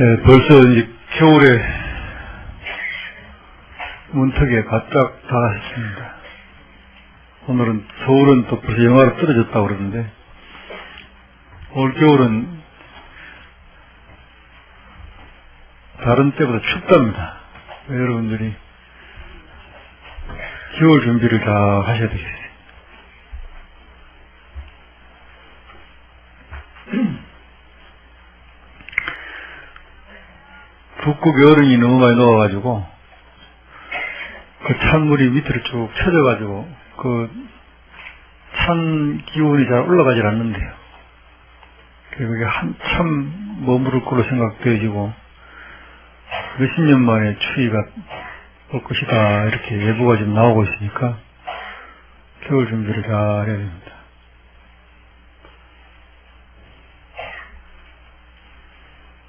네, 벌써 이제 겨울에 문턱에 바짝 다가섰습니다. 오늘은 서울은 또 벌써 영하로 떨어졌다고 그러는데, 올 겨울은 다른 때보다 춥답니다. 여러분들이 겨울 준비를 다 하셔야 되겠어요. 북극 여름이 너무 많이 녹아가지고 그 찬물이 밑으로 쭉 쳐져가지고 그 찬 기온이 잘 올라가질 않는데요. 그게 한참 머무를 걸로 생각되어지고 몇십 년 만에 추위가 올 것이다 이렇게 예보가 지금 나오고 있으니까 겨울 준비를 잘 해야 됩니다.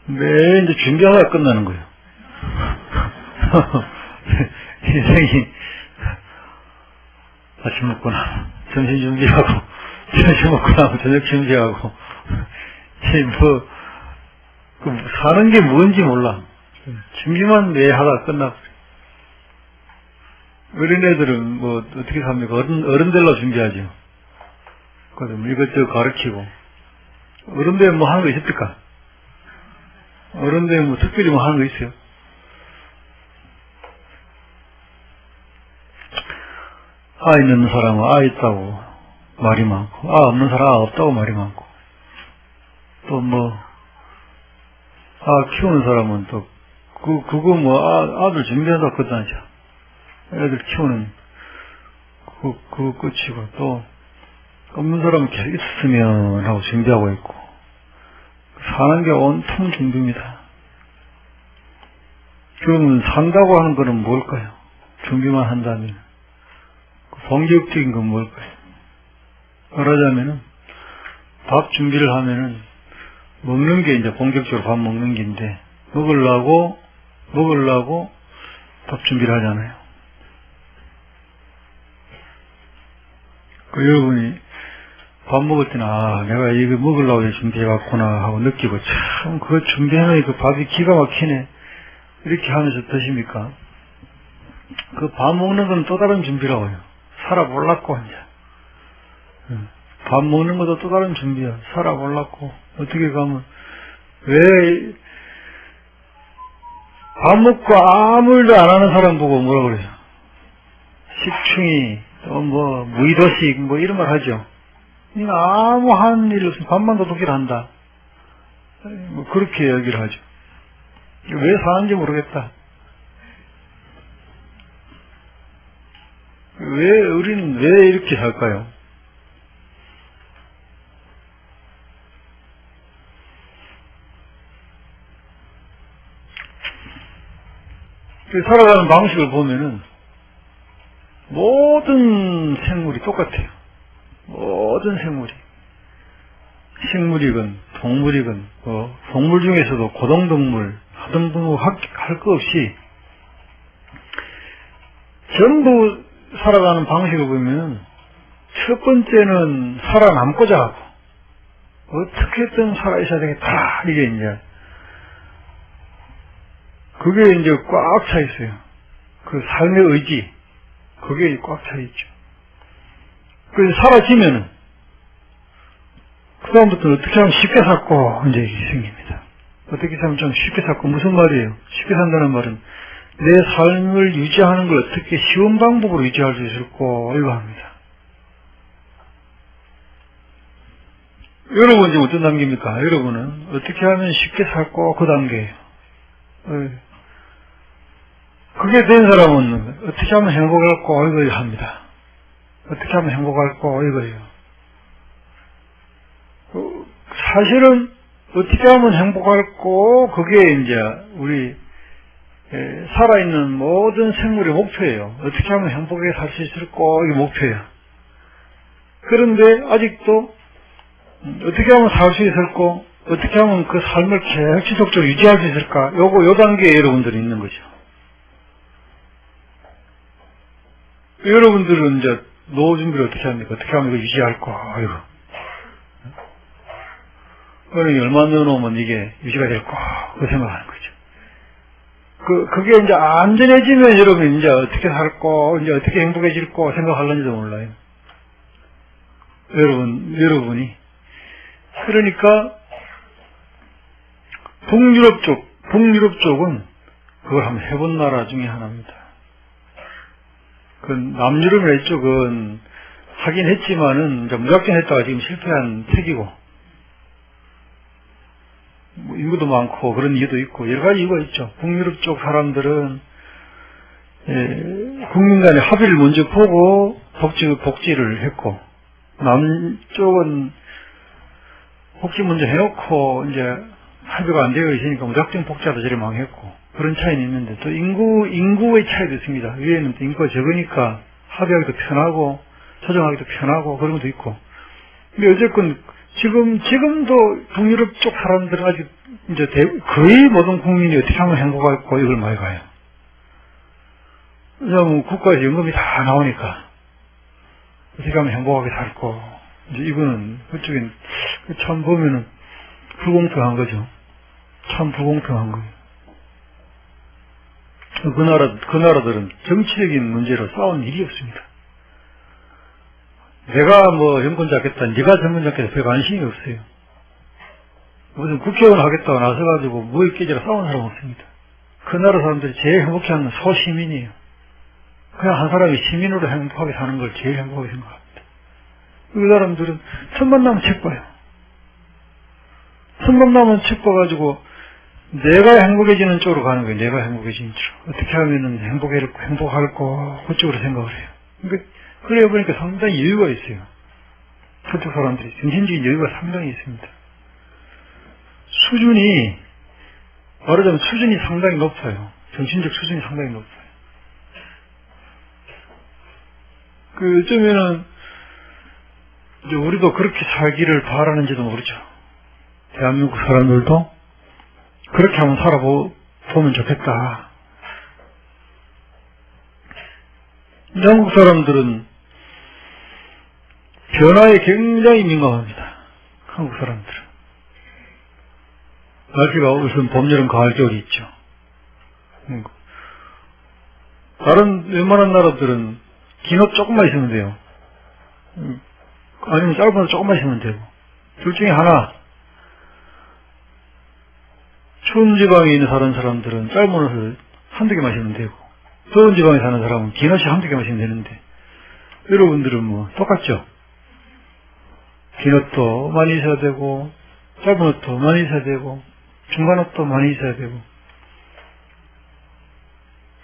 매일 이제 준비하다가 끝나는 거예요. 인생이 아침 먹고 나면 점심 준비하고, 점심 먹고 나면 저녁 준비하고, 사는 게 뭔지 몰라. 준비만 매일 하다가 끝나고. 어린애들은 뭐, 어떻게 삽니까? 어른 되려고 준비하죠. 그래서 뭐 이것저것 가르치고. 어른 되면 뭐 하는 거 있습니까? 어른 되면 뭐 특별히 뭐 하는 거 있어요? 아 있는 사람은 아 있다고 말이 많고, 아 없는 사람은 아 없다고 말이 많고, 또 뭐, 아 키우는 사람은 또, 그거 뭐, 아들 준비한다고 그러다니죠. 애들 키우는, 그거 끝이고, 또, 없는 사람은 계속 있으면 하고 준비하고 있고, 사는 게 온통 준비입니다. 그러면 산다고 하는 거는 뭘까요? 준비만 한다면. 본격적인 건 뭘까요? 말하자면은, 밥 준비를 하면은, 먹는 게 이제 본격적으로 밥 먹는 게인데, 먹으려고 밥 준비를 하잖아요. 여러분이 밥 먹을 때는, 아, 내가 이거 먹으려고 준비해왔구나 하고 느끼고, 참, 그거 준비해놓으니 그 밥이 기가 막히네. 이렇게 하면서 드십니까? 그 밥 먹는 건 또 다른 준비라고 해요. 살아보려고, 이제. 밥 먹는 것도 또 다른 준비야. 살아보려고. 어떻게 가면, 왜, 밥 먹고 아무 일도 안 하는 사람 보고 뭐라 그래요? 식충이, 또 뭐, 무의도식, 뭐 이런 말 하죠. 아무 하는 일 없으면 밥만 도둑질 한다. 뭐 그렇게 얘기를 하죠. 왜 사는지 모르겠다. 우리는 왜 이렇게 살까요? 살아가는 방식을 보면은 모든 생물이 똑같아요. 모든 생물이. 식물이건 동물이건 동물 중에서도 고등동물, 하등동물 할 거 없이 전부 살아가는 방식을 보면 첫 번째는 살아남고자 하고 어떻게든 살아있어야 되겠다. 이게 이제 그게 이제 꽉 차 있어요. 그 삶의 의지, 그게 꽉 차 있죠. 그래서 사라지면은, 그다음부터는 어떻게 하면 쉽게 살고, 이제 생깁니다. 어떻게 하면 좀 쉽게 살고, 무슨 말이에요? 쉽게 산다는 말은, 내 삶을 유지하는 걸 어떻게 쉬운 방법으로 유지할 수 있을까, 이거 합니다. 여러분 지금 어떤 단계입니까? 여러분은 어떻게 하면 쉽게 살고, 그 단계예요. 그게 된 사람은 어떻게 하면 행복할까 이거 합니다. 어떻게 하면 행복할까 이거예요. 사실은 어떻게 하면 행복할까 그게 이제 우리 살아있는 모든 생물의 목표예요. 어떻게 하면 행복하게 살 수 있을까 이게 목표예요. 그런데 아직도 어떻게 하면 살 수 있을까, 어떻게 하면 그 삶을 계속 지속적으로 유지할 수 있을까, 요 단계에 여러분들이 있는 거죠. 여러분들은 이제 노후 준비를 어떻게 합니까? 어떻게 하면 이거 유지할까? 이거. 얼마 넣어놓으면 이게 유지가 될까? 그 생각하는 거죠. 그게 이제 안전해지면 여러분 이제 어떻게 살고, 이제 어떻게 행복해질고 생각하려는지도 몰라요. 여러분이. 그러니까, 북유럽 쪽은 그걸 한번 해본 나라 중에 하나입니다. 그 남유럽이나 이쪽은 하긴 했지만은 이제 무작정 했다가 지금 실패한 택이고, 뭐 인구도 많고 그런 이유도 있고 여러 가지 이유가 있죠. 북유럽 쪽 사람들은 국민 간의 합의를 먼저 보고 복지를 했고, 남쪽은 복지 먼저 해놓고 이제 합의가 안 되어 있으니까 무작정 복지하다 저리 망했고, 그런 차이는 있는데, 또 인구의 차이도 있습니다. 위에는 또 인구가 적으니까 합의하기도 편하고 조정하기도 편하고 그런 것도 있고. 근데 어쨌건 지금도 북유럽 쪽 사람들은 아직 이제 거의 모든 국민이 어떻게 하면 행복할고 이걸 많이 가요. 왜냐하면 국가에서 연금이 다 나오니까 어떻게 하면 행복하게 살고, 이제 이거는 그쪽엔 참 보면은 불공평한 거죠. 참 불공평한 거예요. 그 나라들은 정치적인 문제로 싸운 일이 없습니다. 내가 뭐 정권 잡겠다, 네가 정권 잡겠다, 별 관심이 없어요. 무슨 국회의원 하겠다고 나서가지고 뭐에 깨지라 싸우는 사람 없습니다. 그 나라 사람들이 제일 행복해하는 건 소시민이에요. 그냥 한 사람이 시민으로 행복하게 사는 걸 제일 행복하게 생각합니다. 그 사람들은 선만 나면 책 봐요. 선만 나면 책 봐가지고 내가 행복해지는 쪽으로 가는 거예요. 내가 행복해지는 쪽. 어떻게 하면은 행복할까 그쪽으로 생각을 해요. 그러니까 그래 보니까 상당히 여유가 있어요. 저쪽 사람들이 정신적인 여유가 상당히 있습니다. 말하자면 수준이 상당히 높아요. 정신적 수준이 상당히 높아요. 어쩌면은 이제 우리도 그렇게 살기를 바라는지도 모르죠. 대한민국 사람들도 그렇게 한번 살아보면 좋겠다. 한국 사람들은 변화에 굉장히 민감합니다. 한국 사람들은. 날씨가 우선 봄, 여름, 가을, 겨울이 있죠. 다른 웬만한 나라들은 긴 옷 조금만 있으면 돼요. 아니면 짧은 옷 조금만 있으면 되고. 둘 중에 하나. 추운 지방에 있는 사는 사람들은 짧은 옷을 한두 개 마시면 되고, 더운 지방에 사는 사람은 긴 옷이 한두 개 마시면 되는데, 여러분들은 뭐 똑같죠? 긴 옷도 많이 있어야 되고, 짧은 옷도 많이 있어야 되고, 중간 옷도 많이 있어야 되고.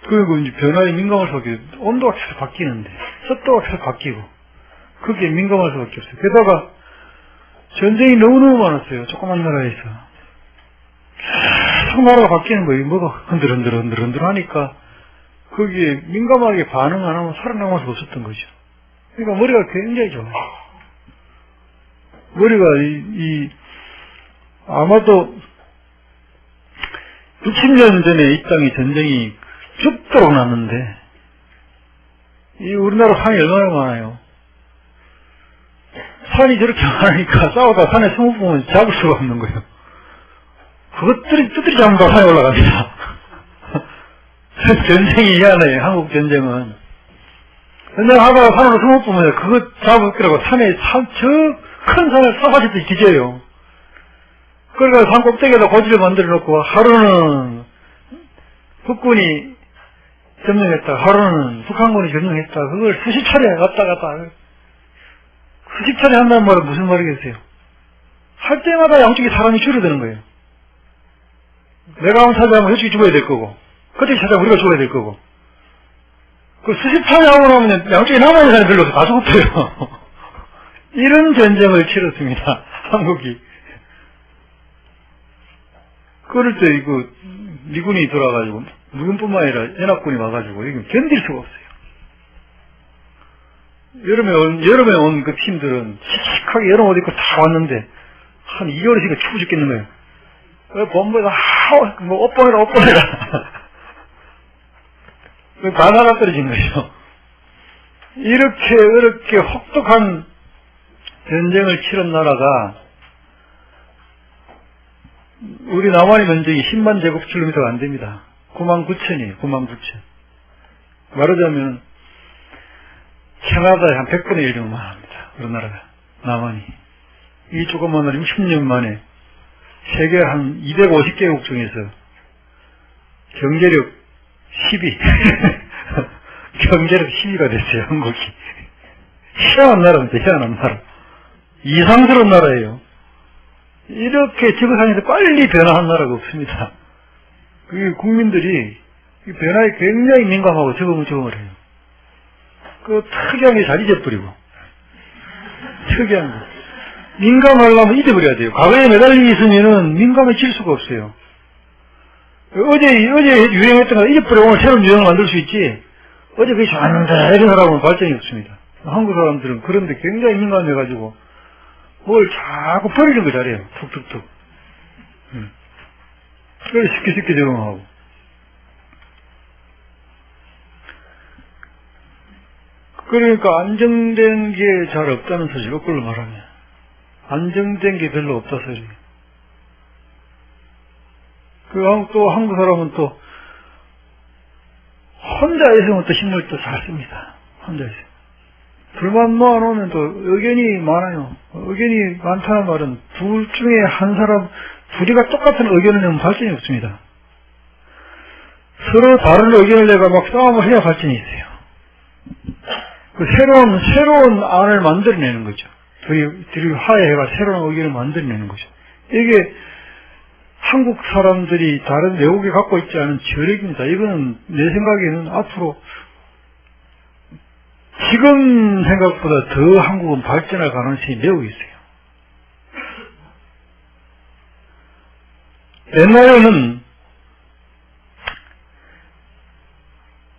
그리고 이제 변화에 민감할 수밖에 없어요. 온도가 계속 바뀌는데, 습도가 계속 바뀌고, 그게 민감할 수밖에 없어요. 게다가 전쟁이 너무너무 많았어요. 조그만 나라에서. 계속 나라가 바뀌는 거예요. 뭐가 흔들흔들 하니까 거기에 민감하게 반응 안 하면 살아남을 수 없었던 거죠. 그러니까 머리가 굉장히 좋아요. 머리가 아마도 60년 전에 이 땅에 전쟁이 죽도록 났는데, 우리나라 산이 얼마나 많아요. 산이 저렇게 많으니까 싸우다 산에 스무 보면 잡을 수가 없는 거예요. 그것들이 뚜드리 잡는다고 산에 올라갑니다. 전쟁이 희한해요. 한국 전쟁은. 전쟁하다가 산으로 스무 보면 그거 잡을 거라고 산에 저 큰 산을 쏴가지고 뒤져요. 그러니까 산 꼭대기에다 고지를 만들어 놓고 하루는 북군이 점령했다, 하루는 북한군이 점령했다. 그걸 수십 차례 왔다 갔다. 수십 차례 한다는 말은 무슨 말이겠어요? 할 때마다 양쪽에 사람이 줄어드는 거예요. 내가 한번 찾아가면 저쪽이 죽어야 될 거고, 그쪽이 찾아가면 우리가 죽어야 될 거고. 그 수십 차례 하고 나면 양쪽에 남아있는 사람이 별로 없어요. 다 죽었어요. 이런 전쟁을 치렀습니다. 한국이. 그럴 때 미군이 돌아가지고, 미군뿐만 아니라 연합군이 와가지고 이건 견딜 수가 없어요. 여름에 온 그 팀들은 씩씩하게 여름 옷 입고 다 왔는데 한 2개월 있으니까 추워 죽겠는 거예요. 본부에서 옷 보내라. 다 나가 떨어진 거죠. 이렇게 혹독한 전쟁을 치른 나라가 우리 남한의 면적이 10만 제곱킬로미터가 안 됩니다. 99,000이에요. 99,000. 말하자면 캐나다의 한 100분의 1 정도만 합니다. 우리나라가. 남한이. 이 조그만 나라 60년 만에 세계 한 250개국 중에서 경제력 10위. 경제력 10위가 됐어요. 한국이. 희한한 나라입니다. 희한한 나라. 이상스러운 나라예요. 이렇게 지구상에서 빨리 변화한 나라가 없습니다. 국민들이 변화에 굉장히 민감하고 적응을 해요. 그 특이한 게 잘 잊어버리고. 특이한 거. 민감하려면 잊어버려야 돼요. 과거에 매달려 있으면은 민감해질 수가 없어요. 어제 유행했던 거 잊어버리고 오늘 새로운 유행을 만들 수 있지. 어제 그게 좋았는데 이런 사람은 발전이 없습니다. 한국 사람들은 그런데 굉장히 민감해가지고 뭘 자꾸 버리는 거 잘해요. 툭툭툭. 그래서 쉽게 적응하고. 그러니까 안정된 게 잘 없다는 소리, 거꾸로 말하면. 안정된 게 별로 없다 소리. 또 한국 사람은 또 혼자 있으면 또 힘을 또 잘 씁니다. 혼자 있으면. 둘만 모아놓으면 또 의견이 많아요. 의견이 많다는 말은 둘 중에 한 사람, 둘이가 똑같은 의견을 내면 발전이 없습니다. 서로 다른 의견을 내가 막 싸움을 해야 발전이 있어요. 새로운 안을 만들어내는 거죠. 둘이 화해해가 새로운 의견을 만들어내는 거죠. 이게 한국 사람들이 다른 외국에 갖고 있지 않은 저력입니다. 이거는 내 생각에는 앞으로 지금 생각보다 더 한국은 발전할 가능성이 매우 있어요. 옛날에는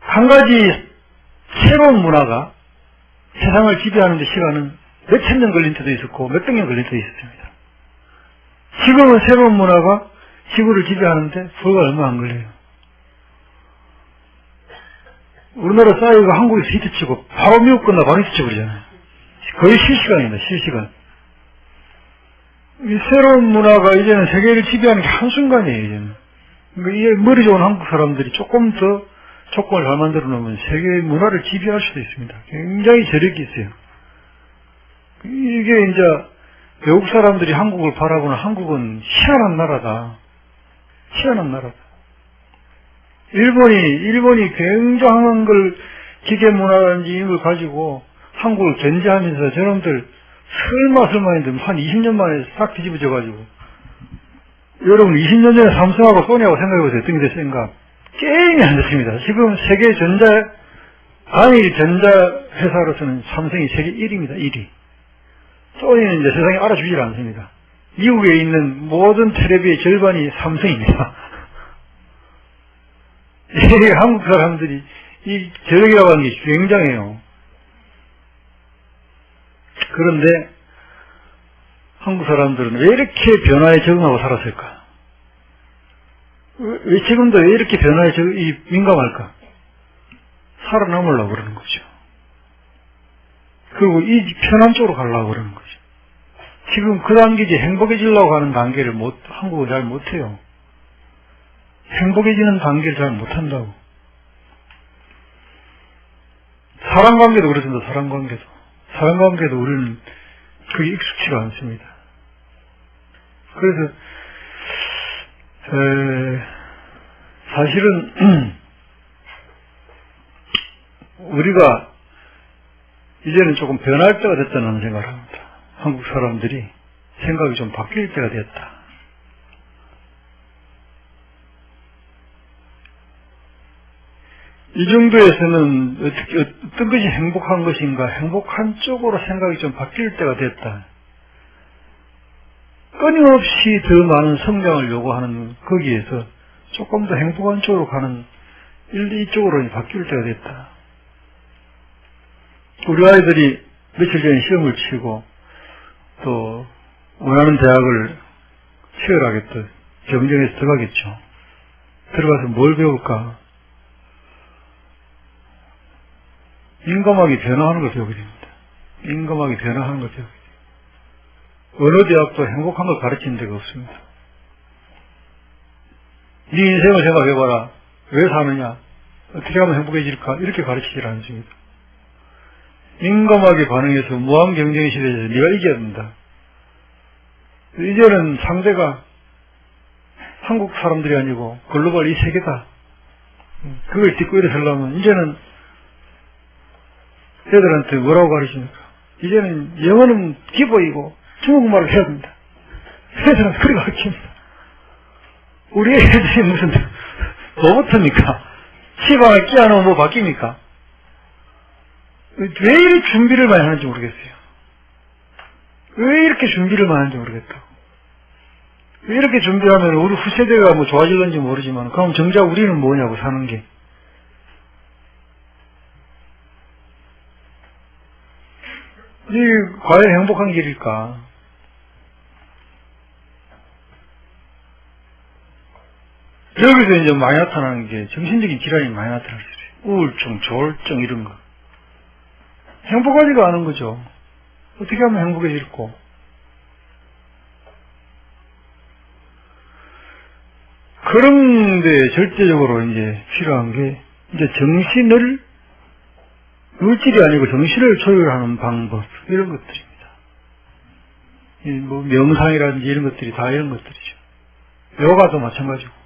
한 가지 새로운 문화가 세상을 지배하는 데 시간은 몇천 년 걸린 때도 있었고 몇백 년 걸린 때도 있었습니다. 지금은 새로운 문화가 지구를 지배하는데 불과 얼마 안 걸려요. 우리나라 싸이가 한국에서 히트치고 바로 미국 끝나 바로 히트치고 그러잖아요. 거의 실시간입니다. 실시간. 이 새로운 문화가 이제는 세계를 지배하는 게 한순간이에요. 이제는. 그러니까 이게 머리 좋은 한국 사람들이 조금 더 조건을 잘 만들어 놓으면 세계의 문화를 지배할 수도 있습니다. 굉장히 저력이 있어요. 이게 이제 외국 사람들이 한국을 바라보는 한국은 희한한 나라다. 희한한 나라다. 일본이 굉장한 걸 기계 문화라든지 이런 걸 가지고 한국을 견제하면서 저놈들 설마 했는데 한 20년 만에 싹 뒤집어져가지고 여러분 20년 전에 삼성하고 소니하고 생각해보세요. 어떤 게 됐을까? 게임이 안 됐습니다. 지금 세계 단일 전자회사로서는 삼성이 세계 1위입니다. 1위. 소니는 이제 세상에 알아주질 않습니다. 미국에 있는 모든 텔레비의 절반이 삼성입니다. 이 한국 사람들이 이 저력이라고 하는 게 굉장해요. 그런데 한국 사람들은 왜 이렇게 변화에 적응하고 살았을까? 왜 지금도 왜 이렇게 변화에 민감할까? 살아남으려고 그러는 거죠. 그리고 이 편한 쪽으로 가려고 그러는 거죠. 지금 그 단계지 행복해지려고 하는 단계를 한국은 잘 못해요. 행복해지는 단계를 잘 못한다고. 사랑관계도 그렇습니다. 사랑관계도 우리는 그게 익숙치가 않습니다. 그래서 사실은 우리가 이제는 조금 변할 때가 됐다는 생각을 합니다. 한국 사람들이 생각이 좀 바뀔 때가 됐다. 이 정도에서는 어떤 것이 행복한 것인가, 행복한 쪽으로 생각이 좀 바뀔 때가 됐다. 끊임없이 더 많은 성장을 요구하는 거기에서 조금 더 행복한 쪽으로 가는 이쪽으로 바뀔 때가 됐다. 우리 아이들이 며칠 전에 시험을 치고 또 원하는 대학을 치열하게 또 경쟁해서 들어가겠죠. 들어가서 뭘 배울까? 민감하게 변화하는 걸 배우게 됩니다. 민감하게 변화하는 걸 배우게 됩니다. 어느 대학도 행복한 걸 가르치는 데가 없습니다. 네 인생을 생각해봐라. 왜 사느냐? 어떻게 하면 행복해질까? 이렇게 가르치질 않습니다. 민감하게 반응해서 무한 경쟁 시대에서 네가 이겨야 된다. 이제는 상대가 한국 사람들이 아니고 글로벌 이 세계다. 그걸 딛고 일어서려면 이제는 애들한테 뭐라고 가르칩니까? 이제는 영어는 기본이고 중국말을 해야 된다. 애들한테 그렇게 가르칩니다. 우리 애들이 무슨 로봇입니까? 시방을 끼워놓으면 뭐 바뀝니까? 왜 이렇게 준비를 많이 하는지 모르겠어요. 왜 이렇게 준비를 많이 하는지 모르겠다고. 왜 이렇게 준비하면 우리 후세대가 뭐 좋아질는지 모르지만 그럼 정작 우리는 뭐냐고 사는 게. 이 과연 행복한 길일까? 여기서 이제 많이 나타나는 게 정신적인 질환이 많이 나타날 수 있어요. 우울증, 조울증 이런 거. 행복하지가 않은 거죠. 어떻게 하면 행복해질고. 그런데 절대적으로 이제 필요한 게 이제 정신을 물질이 아니고 정신을 조율하는 방법 이런 것들입니다. 뭐 명상이라든지 이런 것들이 다 이런 것들이죠. 요가도 마찬가지고.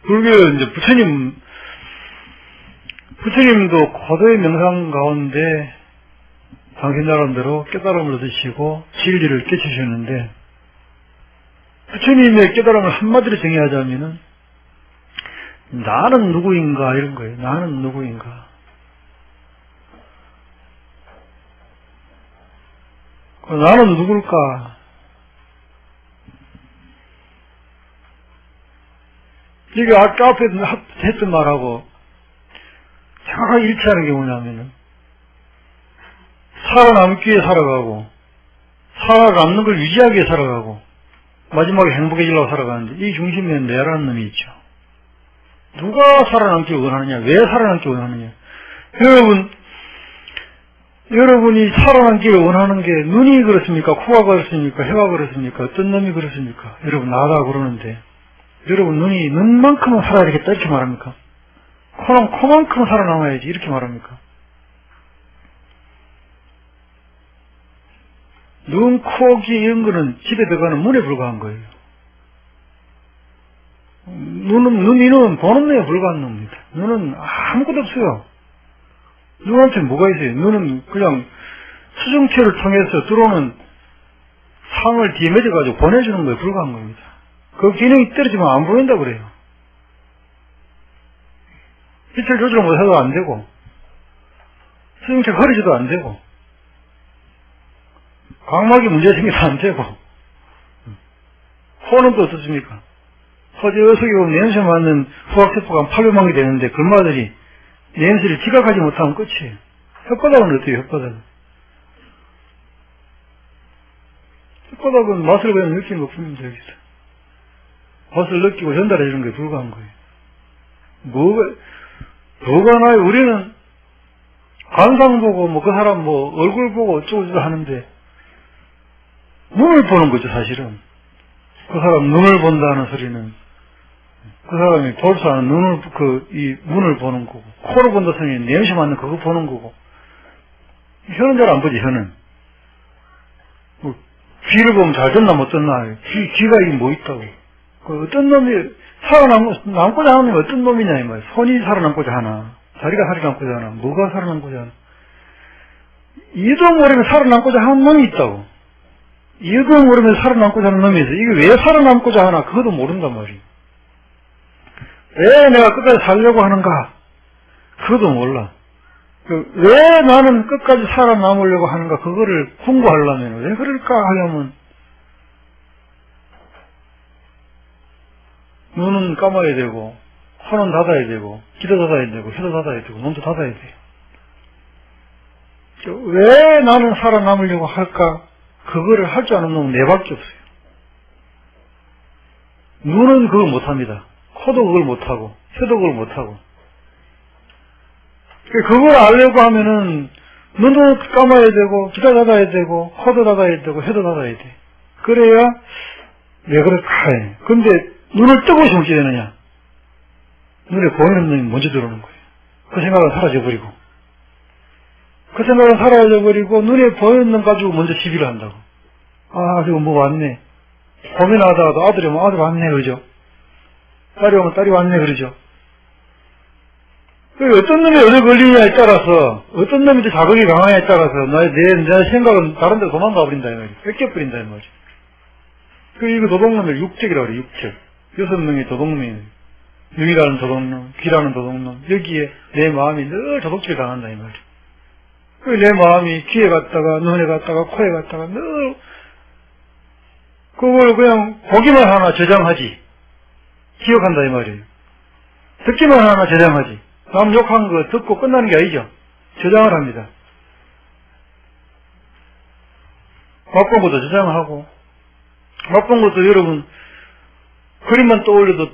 불교 이제 부처님도 고도의 명상 가운데 당신 나름대로 깨달음을 얻으시고 진리를 깨치셨는데 부처님의 깨달음을 한마디로 정의하자면은 나는 누구인가 이런 거예요. 나는 누구인가. 나는 누굴까? 이게 아까 앞에 했던 말하고 정확하게 일치하는 게 뭐냐면은 살아남기 위해 살아가고 살아남는 걸 유지하기 위해 살아가고 마지막에 행복해지려고 살아가는데 이 중심에 내라는 놈이 있죠. 누가 살아남기 원하느냐? 왜 살아남기 원하느냐? 여러분이 살아남기를 원하는 게 눈이 그렇습니까? 코가 그렇습니까? 혀가 그렇습니까? 어떤 놈이 그렇습니까? 여러분 나다 그러는데 여러분 눈만큼은 살아야 되겠다 이렇게 말합니까? 코는 코만큼은 살아남아야지 이렇게 말합니까? 눈, 코, 귀 이런 거는 집에 들어가는 문에 불과한 거예요. 눈은 보는 눈에 불과한 놈입니다. 눈은 아무것도 없어요. 눈한테 뭐가 있어요? 눈은 그냥 수정체를 통해서 들어오는 상을 뒤에 맺어가지고 보내주는 거에 불과한 겁니다. 그 기능이 떨어지면 안 보인다 그래요. 빛을 조절 못해도 안 되고 수정체가 흐리지도 안 되고 각막이 문제 생겨도 안 되고 코는 또 어떻습니까? 허지 어석이 보면 냄새 맡는 후학세포가 800만 개 되는데 글마들이 냄새를 지각하지 못하면 끝이에요. 혓바닥은 어때요? 혓바닥은 맛을 그냥 느끼는 것 뿐입니다. 여기서 맛을 느끼고 전달해주는 게 불과한 거예요. 뭐가 나요? 우리는 관상 보고 뭐 그 사람 뭐 얼굴 보고 어쩌고저쩌고 하는데 눈을 보는 거죠. 사실은 그 사람 눈을 본다는 소리는 그 사람이 볼 수 아는 이 눈을 보는 거고, 코를 본다 소리는 냄새 맡는 그거 보는 거고, 혀는 잘 안 보지. 혀는 뭐 귀를 보면 잘 듣나 못 듣나. 귀가 이게 뭐 있다고. 그 어떤 놈이 살아남고자 하는 놈이 어떤 놈이냐 이 말이야. 손이 살아남고자 하나, 자리가 살아남고자 하나, 뭐가 살아남고자 하나. 이도 모르면 살아남고자 하는 놈이 있다고. 이도 모르면 살아남고자 하는 놈이 있어. 이게 왜 살아남고자 하나 그것도 모른단 말이야. 왜 내가 끝까지 살려고 하는가 그것도 몰라. 왜 나는 끝까지 살아남으려고 하는가 그거를 공부하려면 왜 그럴까 하려면 눈은 감아야 되고 코는 닫아야 되고 귀도 닫아야 되고 혀도 닫아야 되고 몸도 닫아야 돼요. 왜 나는 살아남으려고 할까 그거를 할 줄 아는 놈은 내밖에 없어요. 눈은 그거 못합니다. 코도 그걸 못하고 혀도 그걸 못하고 그걸 알려고 하면은 눈도 감아야 되고, 귀도 닫아야 되고, 코도 닫아야 되고, 혀도 닫아야 돼. 그래야, 왜 그럴까 해. 근데, 눈을 뜨고 있으면 어찌 되느냐? 눈에 보이는 놈이 먼저 들어오는 거예요. 그 생각은 사라져버리고. 그 생각은 사라져버리고, 눈에 보이는 놈 가지고 먼저 시비를 한다고. 아, 저거 뭐 왔네. 고민하다가도 아들이 오면 아들 왔네, 그러죠. 딸이 오면 딸이 왔네, 그러죠. 어떤 놈이 어디 걸리냐에 따라서, 어떤 놈이 더 자극이 강하냐에 따라서, 내 생각은 다른 데로 도망가 버린다, 이 말이야. 뺏겨버린다, 이 말이야. 이거 도둑놈을 육적이라고 그래, 육적. 6명의 도둑놈이, 눈이라는 도둑놈, 귀라는 도둑놈, 여기에 내 마음이 늘 도둑질 당한다, 이 말이야. 내 마음이 귀에 갔다가, 눈에 갔다가, 코에 갔다가, 늘, 그걸 그냥 보기만 하나 저장하지. 기억한다, 이 말이에요. 듣기만 하나 저장하지. 남 욕한 거 듣고 끝나는 게 아니죠. 저장을 합니다. 맛본 것도 저장하고, 맛본 것도 여러분, 그림만 떠올려도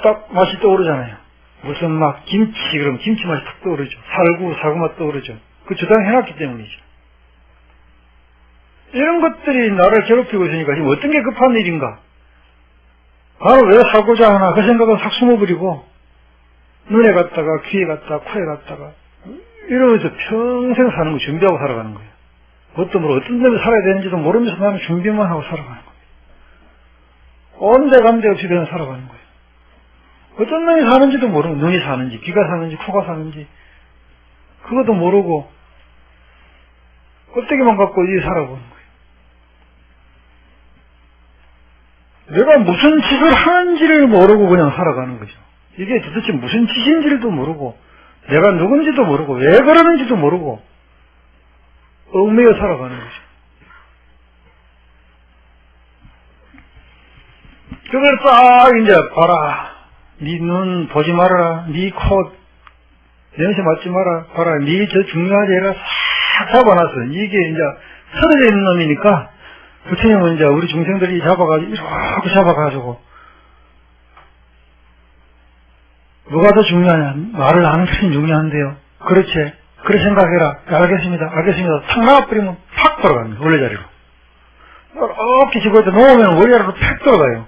딱 맛이 떠오르잖아요. 무슨 막 김치, 그러면 김치 맛이 탁 떠오르죠. 사고 맛 떠오르죠. 그 저장해놨기 때문이죠. 이런 것들이 나를 괴롭히고 있으니까 지금 어떤 게 급한 일인가? 나는 왜 살고자 하나? 그 생각은 싹 숨어버리고, 눈에 갔다가, 귀에 갔다가, 코에 갔다가, 이러면서 평생 사는 거 준비하고 살아가는 거예요. 어떤 놈이 살아야 되는지도 모르면서 나는 준비만 하고 살아가는 거예요. 온데간데 없이 그냥 살아가는 거예요. 어떤 놈이 사는지도 모르고, 눈이 사는지, 귀가 사는지, 코가 사는지, 그것도 모르고, 껍데기만 갖고 이 살아보는 거예요. 내가 무슨 짓을 하는지를 모르고 그냥 살아가는 거죠. 이게 도대체 무슨 짓인지도 모르고, 내가 누군지도 모르고, 왜 그러는지도 모르고, 얽매여 살아가는 거죠. 그걸 딱 이제 봐라. 네 눈 보지 말아라. 네 코 냄새 맡지 마라. 봐라. 네 저 중요하지 해라. 싹 잡아놨어. 이게 이제 서려져 있는 놈이니까 부처님은 이제 우리 중생들이 잡아가지고 이렇게 잡아가지고 누가 더 중요하냐? 말을 아는 것이 중요한데요. 그렇지. 그래 생각해라. 알겠습니다. 탁 나와버리면 팍 돌아갑니다. 원래 자리로. 이렇게 집어 있다 놓으면 원래 자리로 팍 돌아가요.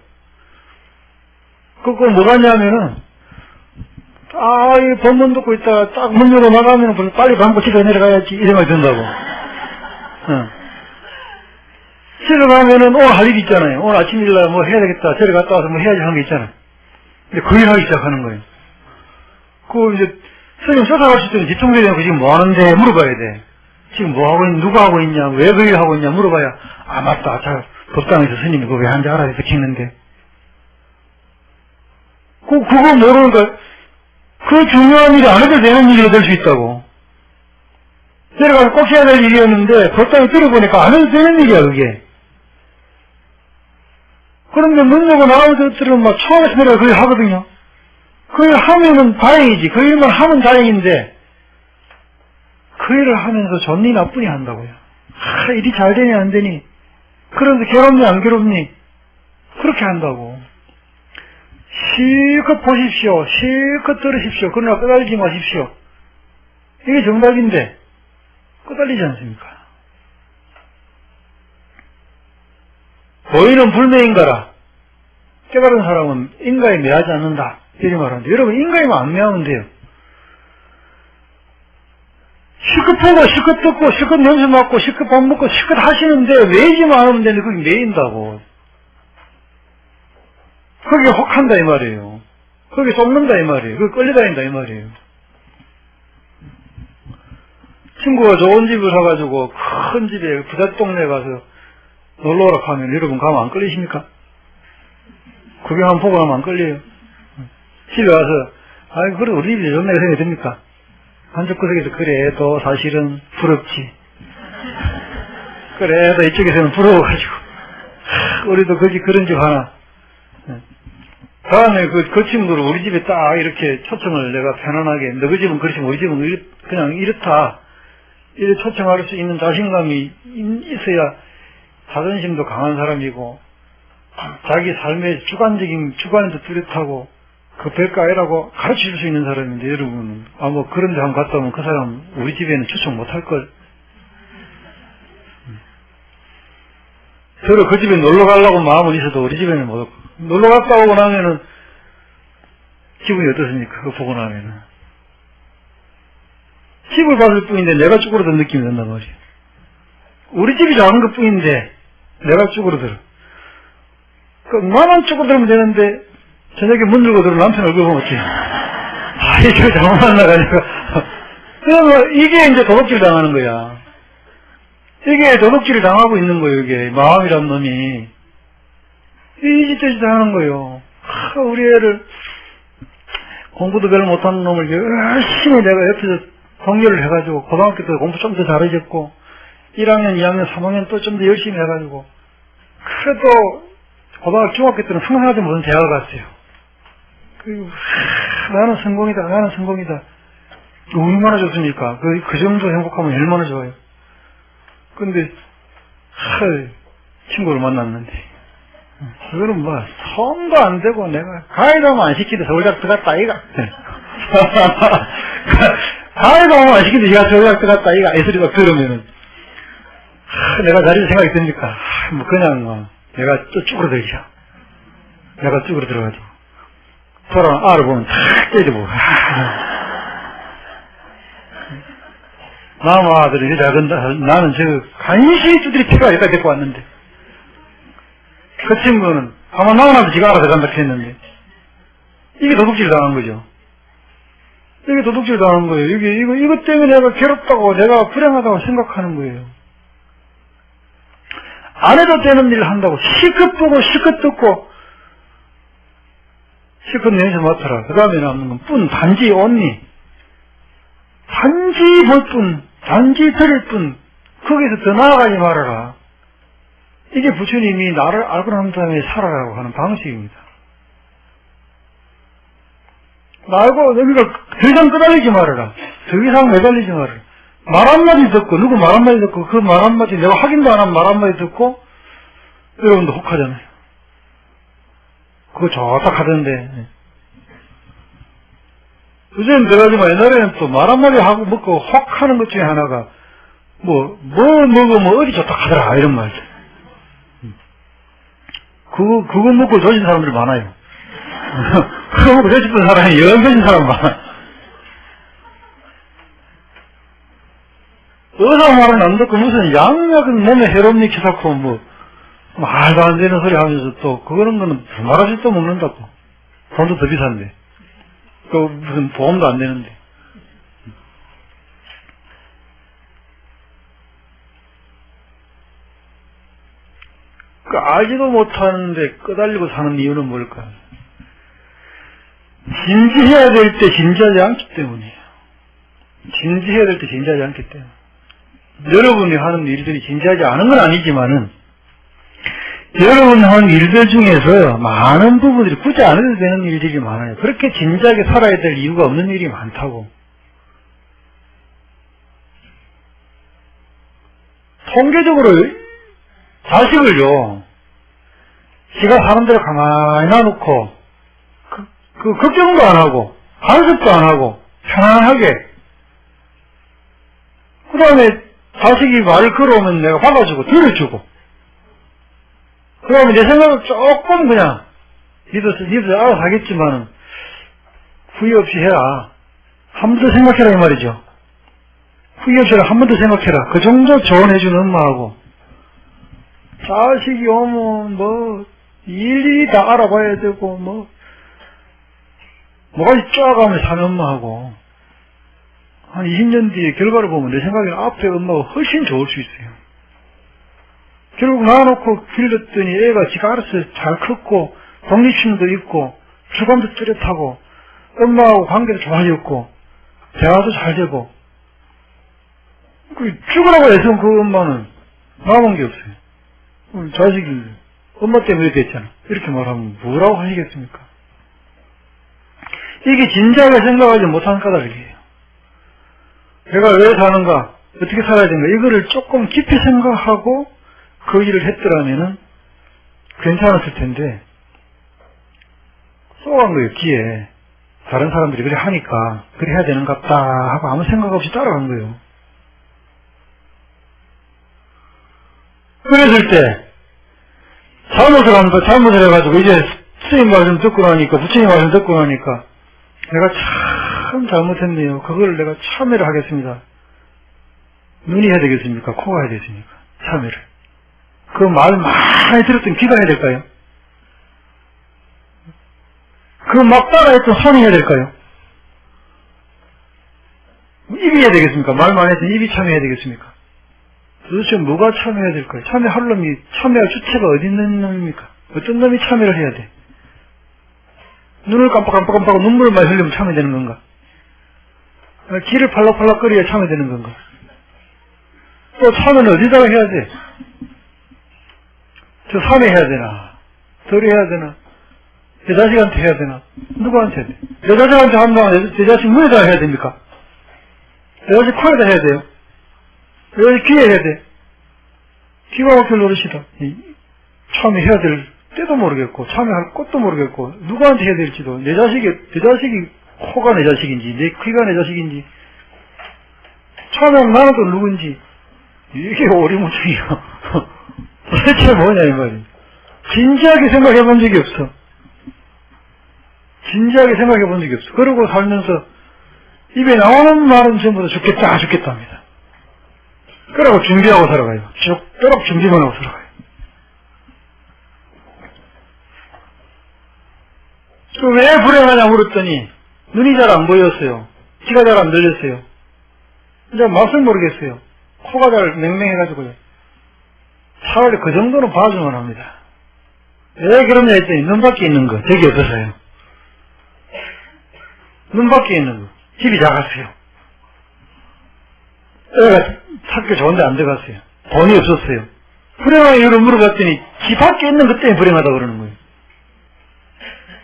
그거 뭐가 냐면은, 이 법문 듣고 있다가 딱 문 열고 나가면 빨리 방고 집에 내려가야지. 이 생각이 든다고. 집에 가면은 오늘 할 일이 있잖아요. 오늘 아침 일날 뭐 해야 되겠다. 저리 갔다 와서 뭐 해야지 하는 게 있잖아요. 근데 그 일 하기 시작하는 거예요. 그거 이제, 선생님 쫓아가실 때는 뒤통수에 지금 뭐 하는데 물어봐야 돼. 지금 뭐 하고 있냐, 누가 하고 있냐, 왜 그 일 하고 있냐 물어봐야, 맞다. 법당에서 스님이 그거 왜 한지 알아야 됐겠는데. 그거 모르니까, 그 중요한 일이 안 해도 되는 일이 될 수 있다고. 내려가서 꼭 해야 될 일이었는데, 법당에 들어보니까 안 해도 되는 일이야, 그게. 그런데 문 열고 나오면서 들으면 막 처음에 내가 그 일 하거든요. 그 일 하면은 다행이지. 그 일만 하면 다행인데, 그 일을 하면서 좋니 나쁘니 한다고요. 일이 잘 되니 안 되니, 그런데 괴롭니 안 괴롭니, 그렇게 한다고. 실컷 보십시오. 실컷 들으십시오. 그러나 끄달리지 마십시오. 이게 정답인데 끄달리지 않습니까? 보이는 불매인가라. 깨달은 사람은 인가에 매하지 않는다. 이렇게 말하는데 여러분 인가에만 안 매하면 돼요. 실컷 보고 실컷 듣고 실컷 냄새 맡고 실컷 밥 먹고 실컷 하시는데 매이지만 않으면 되는데 그게 매인다고. 거기에 혹한다 이 말이에요. 거기에 쫓는다 이 말이에요. 거기 끌려다닌다 이 말이에요. 친구가 좋은 집을 사가지고 큰 집에 부잣 동네 가서 놀러오라 하면 여러분 가면 안 끌리십니까? 구경 한번 보고 나면 안 끌려요. 집에 와서 그래 우리 집이 좋네 생각이 듭니까? 한쪽구석에서 그래도 사실은 부럽지. 그래도 이쪽에서는 부러워가지고 우리도 거기 그런 집 하나. 다음에 그 친구를 우리 집에 딱 이렇게 초청을 내가 편안하게, 너 그 집은 그렇지만 우리 집은 그냥 이렇다. 이렇게 초청할 수 있는 자신감이 있어야 자존심도 강한 사람이고, 자기 삶의 주관도 뚜렷하고, 그 별거 아니라고 가르쳐 줄 수 있는 사람인데, 여러분, 뭐 그런 데 한번 갔다 오면 그 사람 우리 집에는 추측 못 할걸. 저도 그 집에 놀러 가려고 마음은 있어도 우리 집에는 못, 놀러 갔다 오고 나면은 기분이 어떻습니까? 그거 보고 나면은. 집을 봤을 뿐인데 내가 쭈그러든 느낌이 든단 말이에요. 우리 집이 작은 것 뿐인데 내가 쭈그러들어. 나만 쭈그러들면 되는데 저녁에 문 열고 들어 남편 얼굴 보면 어떡해. 이거 잘못 만나가지고. 그러면 이게 이제 도둑질 당하는 거야. 이게 도둑질을 당하고 있는 거예요, 이게. 마음이란 놈이. 이 짓을 당하는 거예요. 우리 애를, 공부도 별로 못하는 놈을 열심히 내가 옆에서 독려를 해가지고, 고등학교 때 공부 좀 더 잘해졌고, 1학년, 2학년, 3학년 또 좀 더 열심히 해가지고, 그래도, 고등학교, 중학교 때는 상상하지 못한 대학을 갔어요. 그리고, 나는 성공이다, 나는 성공이다. 얼마나 좋습니까? 그 정도 행복하면 얼마나 좋아요. 근데, 친구를 만났는데, 그거는 뭐, 손도 안 되고, 내가, 가위도 안 시키는데 서울대학 들어갔다, 이가. 가위도 안 시키는데 얘가 서울대학 들어갔다, 이가. 애소리가 들으면은, 내가 자리를 생각이 듭니까? 뭐, 그냥, 내가 또 쭈그러들죠. 내가 쭈그러들어가지고. 돌아온 알을 보면 탁 때려보고. 남의 아들이 이래 작은다. 나는 간신히 두드리 필요가 여기까지 데리고 왔는데. 그 친구는 가만 나오나도 지가 알아서 간다 했는데. 이게 도둑질 당한 거죠. 이게 도둑질 당한 거예요. 이것 때문에 내가 괴롭다고, 내가 불행하다고 생각하는 거예요. 안 해도 되는 일을 한다고 실컷 보고 실컷 듣고 실컷 내에서 맡아라. 그 다음에 남는 건 뿐, 단지 온니. 단지 볼 뿐, 단지 들을 뿐, 거기서 더 나아가지 말아라. 이게 부처님이 나를 알고 난 다음에 살아라고 하는 방식입니다. 나 알고 여기가 더 이상 끄달리지 말아라. 더 이상 매달리지 말아라. 말 한마디 듣고, 누구 말 한마디 듣고, 그 말 한마디, 내가 확인도 안 한 말 한마디 듣고, 여러분도 혹하잖아요. 그거 좋다 하던데. 요새는 들어가지만 옛날에는 또 말 한마디 하고 먹고 혹 하는 것 중에 하나가, 뭐 먹으면 어디 좋다 하더라, 이런 말이죠. 그거 먹고 조진 사람들이 많아요. 그거 먹고 조진 사람이 영 조진 사람 많아. 의사 말은 안 듣고 무슨 양약은 몸에 해롭니 키사코 뭐 말도 안 되는 소리 하면서 또 그런 거는 말없이 또 먹는다고. 돈도 더 비싼데. 그 무슨 보험도 안 되는데. 그 알지도 못하는데 끄달리고 사는 이유는 뭘까? 진지해야 될 때 진지하지 않기 때문이에요. 진지해야 될 때 진지하지 않기 때문에. 여러분이 하는 일들이 진지하지 않은 건 아니지만은, 여러분이 하는 일들 중에서 많은 부분들이 굳이 안 해도 되는 일들이 많아요. 그렇게 진지하게 살아야 될 이유가 없는 일이 많다고. 통계적으로 자식을요, 지가 사는 대로 가만히 놔놓고, 걱정도 안 하고, 간섭도 안 하고, 편안하게, 그 다음에 자식이 말을 걸어오면 내가 받아주고, 들어주고, 그 다음에 내 생각을 조금 그냥, 니들 알아서 하겠지만은, 후회 없이 해라. 한 번 더 생각해라, 이 말이죠. 후회 없이 한 번 더 생각해라. 그 정도 조언해주는 엄마하고, 자식이 오면 일일이 다 알아봐야 되고, 뭐가지 쪼아가며 사는 엄마하고, 한 20년 뒤에 결과를 보면 내 생각에는 앞에 엄마가 훨씬 좋을 수 있어요. 결국 낳아놓고 길렀더니 애가 지가 알아서 잘 컸고, 독립심도 있고, 주관도 뚜렷하고, 엄마하고 관계도 좋아졌고, 대화도 잘 되고, 죽으라고 해서 그 엄마는 남은 게 없어요. 자식이 엄마 때문에 됐잖아. 이렇게 말하면 뭐라고 하시겠습니까? 이게 진지하게 생각하지 못하는 까닭이에요. 내가 왜 사는가, 어떻게 살아야 되는가, 이거를 조금 깊이 생각하고 그 일을 했더라면은 괜찮았을 텐데, 쏘간 거예요, 귀에. 다른 사람들이 그래 하니까, 그래 해야 되는갑다 하고 아무 생각 없이 따라간 거예요. 그랬을 때, 잘못을 해가지고, 이제 스님 말씀 듣고 나니까, 부처님 말씀 듣고 나니까, 내가 참 잘못했네요. 그걸 내가 참회를 하겠습니다. 눈이 해야 되겠습니까? 코가 해야 되겠습니까? 참회를. 그 말 많이 들었던 귀가 해야 될까요? 그 막 따라했던 손이 해야 될까요? 입이 해야 되겠습니까? 말 많이 했던 입이 참여해야 되겠습니까? 도대체 뭐가 참여해야 될까요? 참여할 놈이, 참여할 주체가 어디 있는 놈입니까? 어떤 놈이 참여를 해야 돼? 눈을 깜빡깜빡하고 눈물을 많이 흘리면 참여되는 건가? 귀를 팔락팔락 거려야 참여되는 건가? 또 참여는 어디다가 해야 돼? 저 산에 해야 되나? 덜이 해야 되나? 내 자식한테 해야 되나? 누구한테 해야 돼? 내 자식한테 한다면 내 자식 물에다 해야 됩니까? 내 자식 코에다 해야 돼요? 내 자식 귀에 해야 돼? 기가 막힐 노릇이다. 참여해야 될 때도 모르겠고, 참여할 것도 모르겠고, 누구한테 해야 될지도, 내 자식이 코가 내 자식인지, 내 귀가 내 자식인지, 참여하면 나는 또 누군지, 이게 오리무중이야. 도대체 뭐냐, 이 말이야. 진지하게 생각해 본 적이 없어. 진지하게 생각해 본 적이 없어. 그러고 살면서 입에 나오는 말은 전부 다 죽겠다 합니다. 그러고 준비하고 살아가요. 죽도록 준비만 하고 살아가요. 왜 불행하냐 물었더니 눈이 잘 안 보였어요. 귀가 잘 안 들렸어요. 이제 맛을 모르겠어요. 코가 잘 맹맹해가지고요. 차라리 그 정도는 봐주면 합니다. 왜 그러냐 했더니 눈 밖에 있는 거 저기 없어서요. 눈 밖에 있는 거 집이 작았어요. 애가 학교 좋은데 안 들어갔어요. 돈이 없었어요. 불행한 이유를 물어봤더니 집 밖에 있는 것 때문에 불행하다고 그러는 거예요.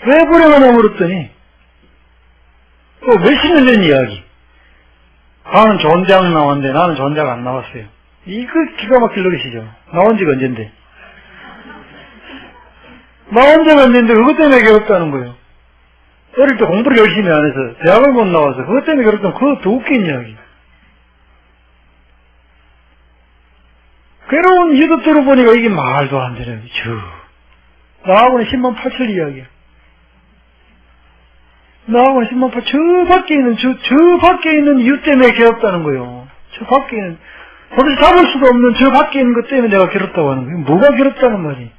왜 불행하냐 물었더니 또 몇십 년 전 이야기. 나는 좋은 대학 나왔는데 나는 좋은 대학 안 나왔어요. 이거 기가 막힐 노릇이죠. 나온 지가 언젠데. 나온 지가 언젠데 그것 때문에 괴롭다는 거예요. 어릴 때 공부를 열심히 안 해서 대학을 못 나와서 그것 때문에 괴롭다면 그거 더 웃긴 이야기. 괴로운 이유도 들어보니까 이게 말도 안 되는 나하고는 10만 8천 이야기야. 나하고는 10만 8천 저 밖에 있는 이유 때문에 괴롭다는 거예요. 저 밖에 있는 도대체 잡을 수도 없는 저 밖에 있는 것 때문에 내가 괴롭다고 하는 거예요. 뭐가 괴롭다는 말이?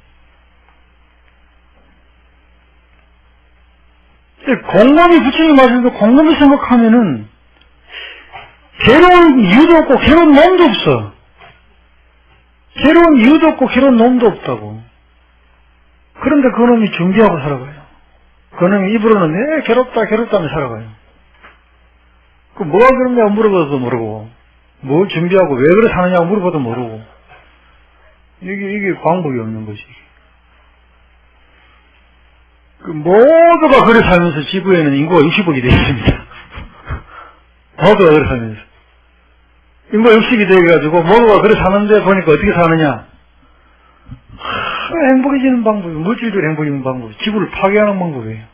곰곰이 부처님 말씀도 곰곰이 생각하면은 괴로운 이유도 없고 괴로운 놈도 없어. 괴로운 이유도 없고 괴로운 놈도 없다고. 그런데 그놈이 준비하고 살아가요. 그놈이 입으로는 괴롭다 하며 살아가요. 그 뭐가 그러냐고 물어봐도 모르고, 뭘 준비하고 왜 그래 사느냐고 물어봐도 모르고, 이게 방법이 없는 것이. 그 모두가 그래 살면서 지구에는 인구가 60억이 되어 있습니다. 모두가 그래 살면서. 인구가 60이 되어가지고 모두가 그래 사는데 보니까 어떻게 사느냐. 행복해지는 방법이, 물질적으로 행복해지는 방법이, 지구를 파괴하는 방법이에요.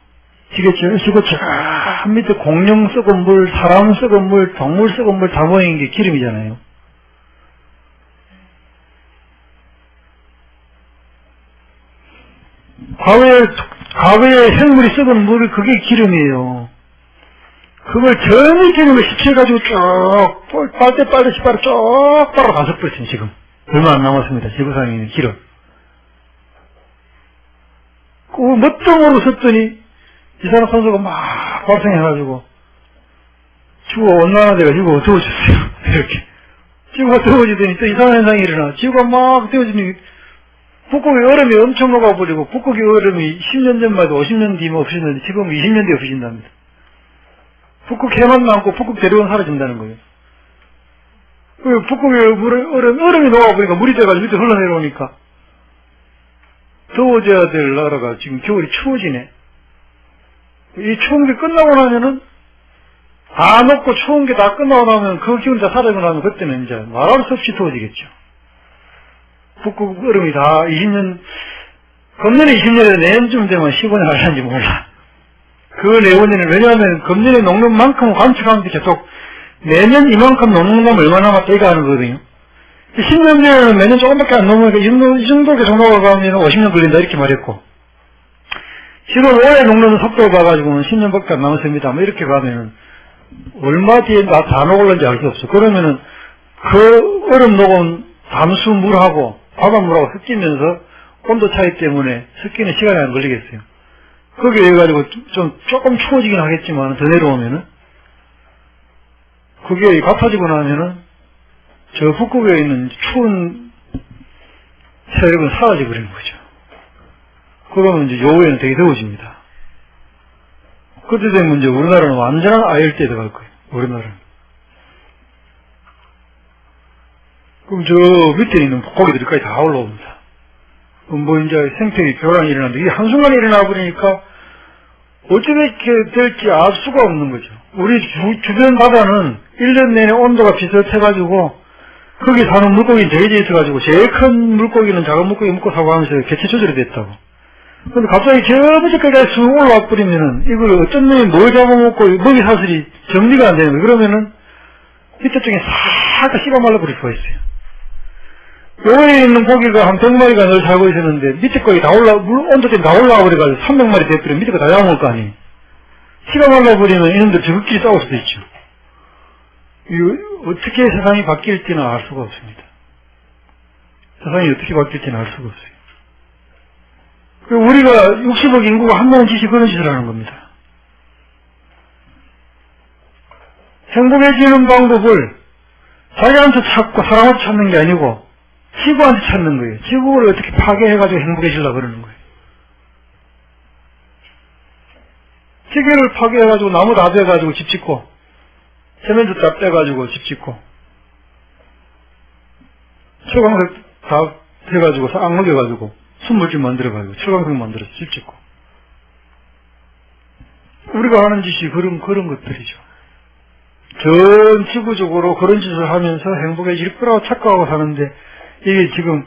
지구 저 밑에 공룡 썩은 물, 사람 썩은 물, 동물 썩은 물 다 모인 게 기름이잖아요. 과거에 생물이 썩은 물이 그게 기름이에요. 그걸 전이 기름을 씹혀가지고 쭉, 빨대빨듯이 쭉 빨아 가서버렸어요, 지금. 얼마 안 남았습니다, 지구상에 있는 기름. 그 멋쩍으로 썼더니, 이산화탄소가 막 발생해가지고, 지구가 온난화돼가 지구가 더워졌어요. 이렇게. 지구가 더워지더니 또 이상한 현상이 일어나. 지구가 막 더워지니, 북극의 얼음이 엄청 녹아버리고, 북극의 얼음이 10년 전만 해도 50년 뒤면 없어졌는데, 지금 20년 뒤에 없어진답니다. 북극 해만 남고 북극 대륙은 사라진다는 거예요. 북극의 얼음이 녹아버리니까 물이 돼가지고 밑에 흘러내려오니까, 더워져야 될 나라가 지금 겨울이 추워지네. 이 추운 게 끝나고 나면은, 다 녹고 추운 게 다 끝나고 나면, 그 기운이 다 사라지고 나면 그때는 이제 말할 수 없이 더워지겠죠. 북극 얼음이 다 20년, 금년에 20년에서 내년쯤 되면 15년 할는지 몰라. 그 내원에는, 왜냐하면 금년에 녹는 만큼 관측하는데 계속 매년 이만큼 녹는 놈 얼마 남았다 이거 하는 거거든요. 신년에는 매년 조금밖에 안 넘으니까 이 정도 계속 녹아가면 50년 걸린다 이렇게 말했고, 지금 올해 녹는 속도를 봐가지고는 10년밖에 안 남았습니다. 뭐 이렇게 가면은 얼마 뒤에 다 녹을는지 알 수 없어. 그러면은 그 얼음 녹은 담수 물하고 바닷물하고 섞이면서 온도 차이 때문에 섞이는 시간이 안 걸리겠어요. 거기에 해가지고 조금 추워지긴 하겠지만 더 내려오면은 그게 같아지고 나면은 저 북극에 있는 추운 세력은 사라져 버리는 거죠. 그러면 이제 여우에는 되게 더워집니다. 그때 되면 이제 우리나라는 완전한 아열대에 들어갈 거예요. 우리나라는. 그럼 저 밑에 있는 고기들까지 다 올라옵니다. 뭐 이제 생태계 교란이 일어나는데 이게 한순간에 일어나 버리니까 어떻게 될지 알 수가 없는 거죠. 우리 주변 바다는 1년 내내 온도가 비슷해가지고 거기 사는 물고기는 정해져 있어가지고 제일 큰 물고기는 작은 물고기 먹고 사고 하면서 개체 조절이 됐다고. 근데 갑자기 저 밑에까지 쑥 올라와 버리면은 이걸 어떤 놈이 뭘 잡아먹고 먹이 사슬이 정리가 안 되는 거예요. 그러면은 밑에 쪽에 싹 씹어 말라버릴 수가 있어요. 여기에 있는 고기가 한 100마리가 늘 살고 있었는데 밑에 거기 다 온도 때문에 다 올라와 버려가지고 300마리 돼버리면 밑에 거 다 잡아먹을 거 아니에요. 씹어 말라버리면 이놈들 저것끼리 싸울 수도 있죠. 어떻게 세상이 바뀔지는 알 수가 없습니다. 세상이 어떻게 바뀔지는 알 수가 없어요. 우리가 60억 인구가 한다는 짓이 그런 짓을 하는 겁니다. 행복해지는 방법을 자기한테 찾고 사람한테 찾는 게 아니고 지구한테 찾는 거예요. 지구를 어떻게 파괴해가지고 행복해지려고 그러는 거예요. 지구를 파괴해가지고 나무 다 베가지고 집 짓고 세면도 다 빼가지고 집 짓고 초강색 다 해가지고 악먹여가지고 순물질 만들어가지고 철강석 만들어서 집 짓고 우리가 하는 짓이 그런 것들이죠. 전 지구적으로 그런 짓을 하면서 행복해질 거라고 착각하고 사는데 이게 지금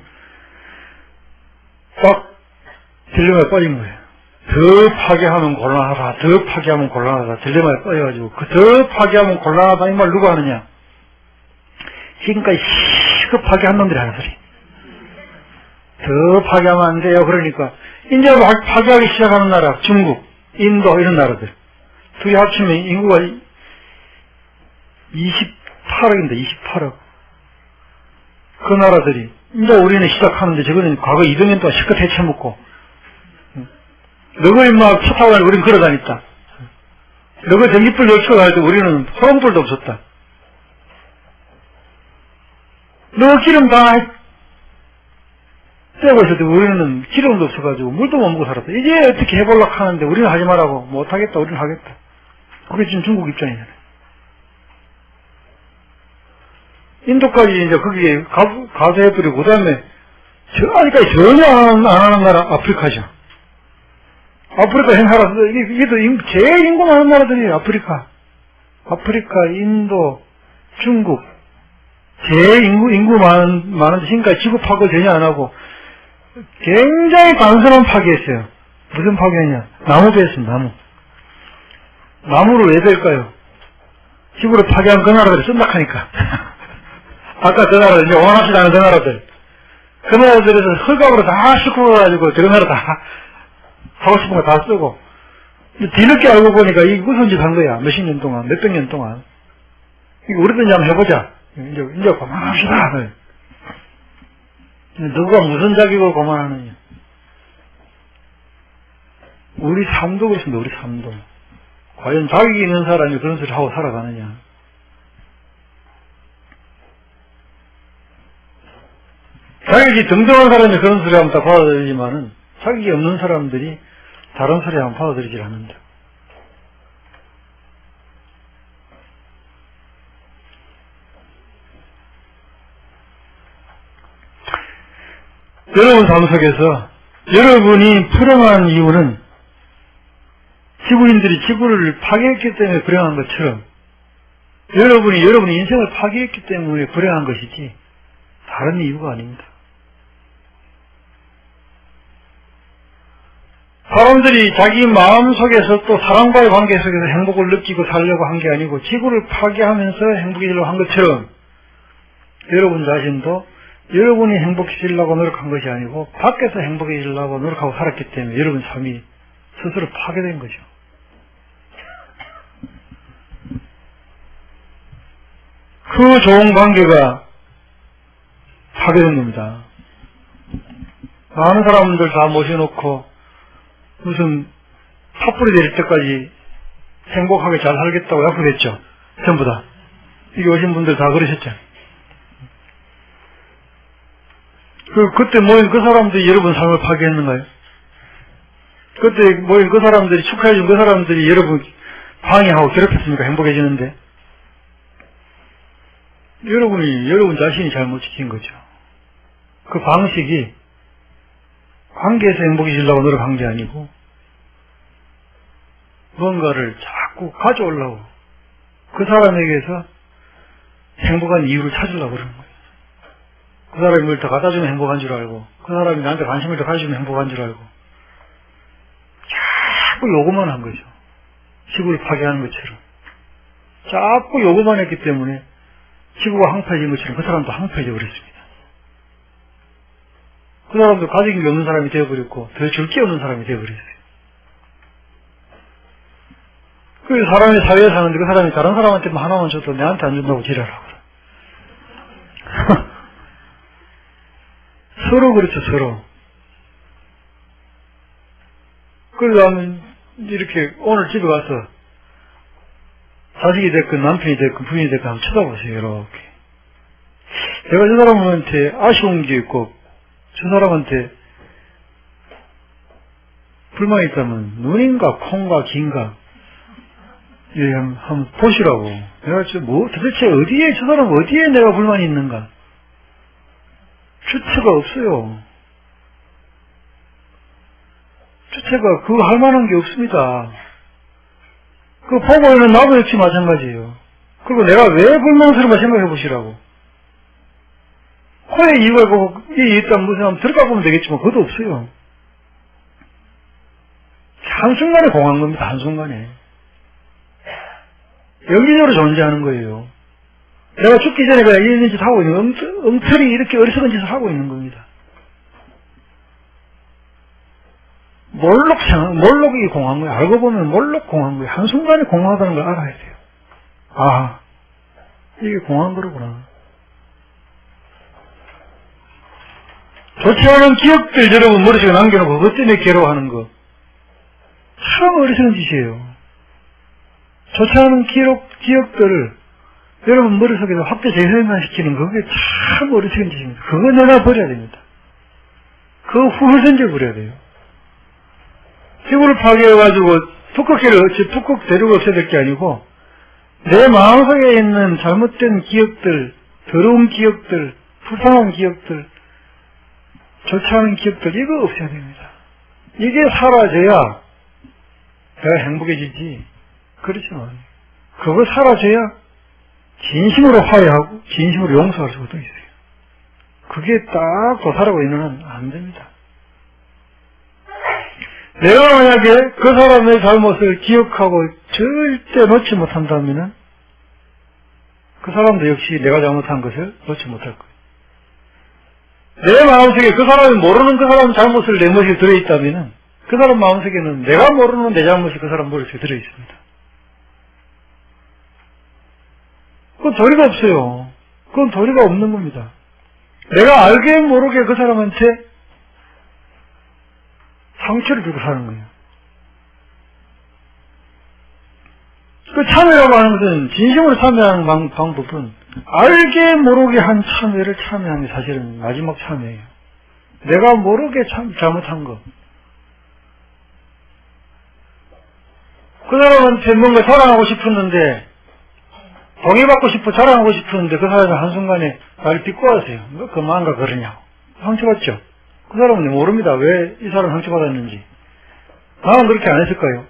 딱 딜레마에 빠진 거예요. 더 파괴하면 곤란하다, 더 파괴하면 곤란하다, 딜레마에 빠져가지고 더 파괴하면 곤란하다 이 말 누가 하느냐? 지금까지 시급하게 놈들이 하는 소리. 더 파괴하면 안 돼요. 그러니까 이제 파괴하기 시작하는 나라, 중국, 인도 이런 나라들 둘이 합치면 인구가 28억입니다. 28억. 그 나라들이 이제 우리는 시작하는데 저거는 과거 200년 동안 실컷 해쳐먹고 너가 인마 차 타고 가니까 우리는 걸어다녔다. 너가 전기불 넣고 갈 때 우리는 소음불도 없었다. 너 기름 다 떼고 있을 때 우리는 기름도 없어가지고 물도 못 먹고 살았다. 이제 어떻게 해보려고 하는데 우리는 하지 말라고. 못하겠다. 우리는 하겠다. 그게 지금 중국 입장이잖아요. 인도까지 이제 거기에 가세해버리고, 그 다음에, 아직까지 전혀 안 하는 나라, 아프리카죠. 아프리카 행사라, 이게 또 제일 인구 많은 나라들이에요, 아프리카. 아프리카, 인도, 중국. 제일 인구 많은데 지금까지 지구 파괴 전혀 안 하고, 굉장히 단순한 파괴했어요. 무슨 파괴했냐? 나무 베었습니다, 나무. 나무를 왜 벨까요? 지구를 파괴한 그 나라들이 쫀득하니까. 아까 그 나라들, 이제 원합시다 하는 그 나라들. 그 나라들에서 흑악으로 다 싣고가지고, 저런 나라 다, 하고 싶은 거 다 쓰고. 뒤늦게 알고 보니까 이게 무슨 짓 한 거야. 몇십 년 동안, 몇백 년 동안. 이거 우리도 이제 한번 해보자. 이제 그만합시다. 누가 무슨 자격으로 그만하느냐. 우리 삶도 그렇습니다, 우리 삶도. 과연 자격이 있는 사람이 그런 소리 하고 살아가느냐. 자격이 등등한 사람이 그런 소리 하면 다 받아들이지만은, 자격이 없는 사람들이 다른 소리 하면 받아들이질 않는다. 여러분 삶 속에서 여러분이 불행한 이유는 지구인들이 지구를 파괴했기 때문에 불행한 것처럼 여러분이 여러분의 인생을 파괴했기 때문에 불행한 것이지 다른 이유가 아닙니다. 사람들이 자기 마음속에서 또 사랑과의 관계 속에서 행복을 느끼고 살려고 한 게 아니고 지구를 파괴하면서 행복해지려고 한 것처럼 여러분 자신도 여러분이 행복해지려고 노력한 것이 아니고 밖에서 행복해지려고 노력하고 살았기 때문에 여러분 삶이 스스로 파괴된 거죠. 그 좋은 관계가 파괴된 겁니다. 많은 사람들 다 모셔놓고 무슨 탑불이 될 때까지 행복하게 잘 살겠다고 약속했죠. 전부 다. 여기 오신 분들 다 그러셨죠. 그때 모인 그 사람들이 여러분 삶을 파괴했는가요? 그때 모인 그 사람들이 축하해준 그 사람들이 여러분 방해하고 괴롭혔습니까? 행복해지는데. 여러분 자신이 잘못 지킨 거죠. 그 방식이 관계에서 행복해지려고 노력한 게 아니고 뭔가를 자꾸 가져오려고 그 사람에게서 행복한 이유를 찾으려고 그러는 거예요. 그 사람이 뭘 더 갖다 주면 행복한 줄 알고 그 사람이 나한테 관심을 더 가져주면 행복한 줄 알고 자꾸 요구만 한 거죠. 지구를 파괴하는 것처럼. 자꾸 요구만 했기 때문에 지구가 황폐해진 것처럼 그 사람도 황폐해져 버렸습니다. 그 사람도 가진 게 없는 사람이 되어버렸고 더 줄 게 없는 사람이 되어버렸어요. 그 사람이 사회에 사는데 그 사람이 다른 사람한테 하나만 줘도 내한테 안 준다고 지랄하고 서로 그렇죠. 서로. 그래서 나는 이렇게 오늘 집에 가서 자식이 됐건 남편이 됐건 부인이 됐건 한번 쳐다보세요. 이렇게 제가 저 사람한테 아쉬운 게 있고 저 사람한테 불만이 있다면 눈인가 콩가 긴가 한번 보시라고. 내가 도대체 어디에 저 사람 어디에 내가 불만이 있는가 주체가 없어요. 주체가 그거 할 만한 게 없습니다. 그 보고 있는 나도 역시 마찬가지예요. 그리고 내가 왜 불만스러운가 생각해 보시라고. 코에 이유가 있고 이게 있다면 무슨 한번 들어가 보면 되겠지만 그것도 없어요. 한순간에 공한 겁니다. 한순간에. 영기적으로 존재하는 거예요. 내가 죽기 전에 그냥 이런 짓 하고 있는 엉터리 이렇게 어리석은 짓을 하고 있는 겁니다. 몰록이 공한 거예요. 알고 보면 몰록 공한 거예요. 한순간에 공하다는 걸 알아야 돼요. 아, 이게 공한 거로구나. 좋지 않은 기억들 여러분 머릿속에 남겨놓고 그것 때문에 괴로워하는 거. 참 어리석은 짓이에요. 좋지 않은 기억들을 여러분 머릿속에서 확대 재생산시키는 그게 참 어리석은 짓입니다. 그거 내놔버려야 됩니다. 그거 후회선질 버려야 돼요. 지구를 파괴해가지고 툭툭 대륙을 없애야 될 게 아니고 내 마음속에 있는 잘못된 기억들, 더러운 기억들, 불쌍한 기억들, 좋지 않은 기억들 이거 없애야 됩니다. 이게 사라져야 내가 행복해지지. 그렇죠. 그거 사라져야 진심으로 화해하고 진심으로 용서할 수가 또 있어요. 그게 딱 도달하고 있는 한 안 됩니다. 내가 만약에 그 사람의 잘못을 기억하고 절대 놓지 못한다면 그 사람도 역시 내가 잘못한 것을 놓지 못할 거예요. 내 마음속에 그 사람이 모르는 그 사람 잘못을 내 머릿속에 들어있다면 그 사람 마음속에는 내가 모르는 내 잘못이 그 사람 머릿속에 들어있습니다. 그건 도리가 없어요. 그건 도리가 없는 겁니다. 내가 알게 모르게 그 사람한테 상처를 주고 사는 거예요. 그 참회라고 하는 것은 진심으로 참회하는 방법은 알게 모르게 한 참회를 참회하는 게 사실은 마지막 참회예요. 내가 모르게 잘못한 거. 그 사람한테 뭔가 자랑하고 싶었는데 동의받고 싶어 자랑하고 싶었는데 그 사람이 한순간에 나를 비꼬아세요. 너 그만가 그러냐고. 상처받죠? 그 사람은 모릅니다. 왜 이 사람 상처받았는지. 나는 그렇게 안 했을까요?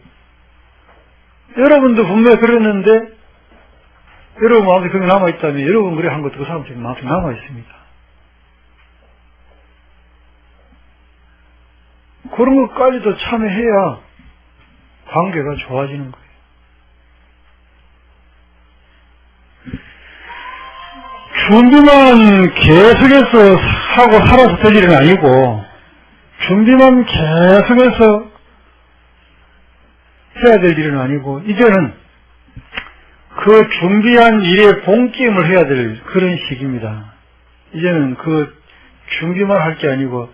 여러분도 분명히 그랬는데 여러분 마음속에 그게 남아있다면 여러분 그래 한 것도 그 사람 마음속에 남아있습니다. 그 그런 것까지도 참여해야 관계가 좋아지는 거예요. 준비만 계속해서 하고 살아서 될 일은 아니고, 준비만 계속해서 해야 될 일은 아니고, 이제는 그 준비한 일에 본게임을 해야 될 그런 시기입니다. 이제는 그 준비만 할 게 아니고,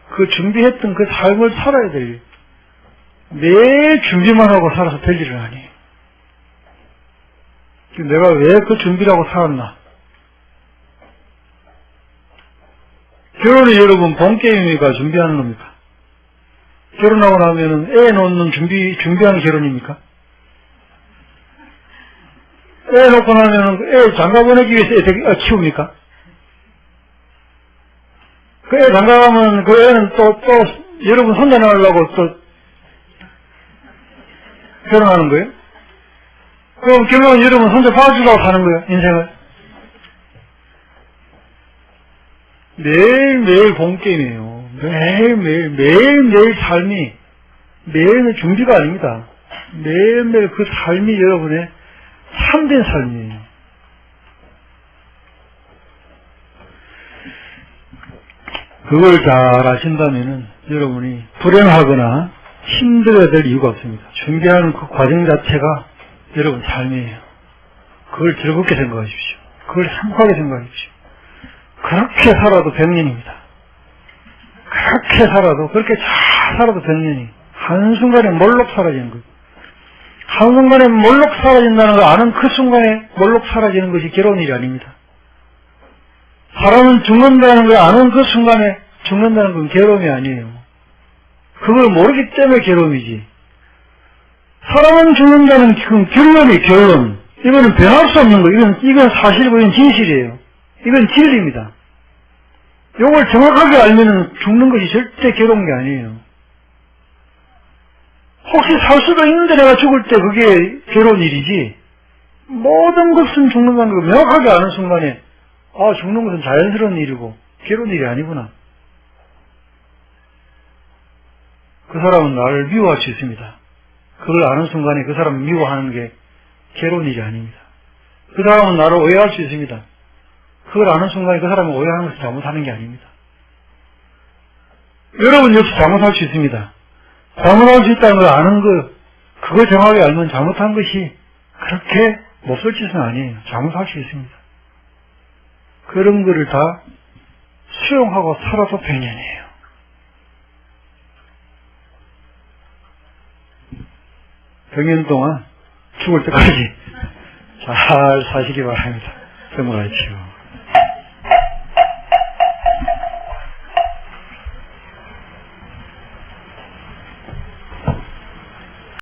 그 준비했던 그 삶을 살아야 될, 매일 준비만 하고 살아서 될 일은 아니에요. 내가 왜 그 준비를 하고 살았나? 결혼이 여러분 본게임이니까 준비하는 겁니까? 결혼하고 나면은 애 놓는 준비하는 결혼입니까? 애 놓고 나면은 애 장가 보내기 위해서 애 키웁니까? 그 애 장가 가면 그 애는 또 여러분 혼자 나가려고 또 결혼하는 거예요? 그럼 결혼은 여러분 혼자 봐주려고 사는 거예요, 인생을? 매일매일 본게임이에요. 매일매일 삶이, 매일매일 준비가 아닙니다. 매일매일 그 삶이 여러분의 참된 삶이에요. 그걸 잘 아신다면은 여러분이 불행하거나 힘들어야 될 이유가 없습니다. 준비하는 그 과정 자체가 여러분 삶이에요. 그걸 즐겁게 생각하십시오. 그걸 행복하게 생각하십시오. 그렇게 살아도 100년입니다. 그렇게 살아도, 그렇게 잘 살아도 100년이. 한순간에 몰록 사라지는 거예요. 한순간에 몰록 사라진다는 걸 아는 그 순간에 몰록 사라지는 것이 괴로운 일이 아닙니다. 사람은 죽는다는 걸 아는 그 순간에 죽는다는 건 괴로움이 아니에요. 그걸 모르기 때문에 괴로움이지. 사람은 죽는다는 그 결론이 결론. 이거는 변할 수 없는 거예요. 이건 사실이고 이건 진실이에요. 이건 진리입니다. 이걸 정확하게 알면은 죽는 것이 절대 괴로운 게 아니에요. 혹시 살 수도 있는데 내가 죽을 때 그게 괴로운 일이지, 모든 것은 죽는다는 걸 명확하게 아는 순간에, 아, 죽는 것은 자연스러운 일이고 괴로운 일이 아니구나. 그 사람은 나를 미워할 수 있습니다. 그걸 아는 순간에 그 사람을 미워하는 게 괴로운 일이 아닙니다. 그 사람은 나를 오해할 수 있습니다. 그걸 아는 순간에 그 사람을 오해하는 것이 잘못하는 게 아닙니다. 여러분 역시 잘못할 수 있습니다. 잘못할 수 있다는 걸 아는 것, 그걸 정확하게 알면 잘못한 것이 그렇게 못쓸 짓은 아니에요. 잘못할 수 있습니다. 그런 거를 다 수용하고 살아도 100년이에요. 백년 동안 죽을 때까지 잘 사시기 바랍니다. 정말이죠.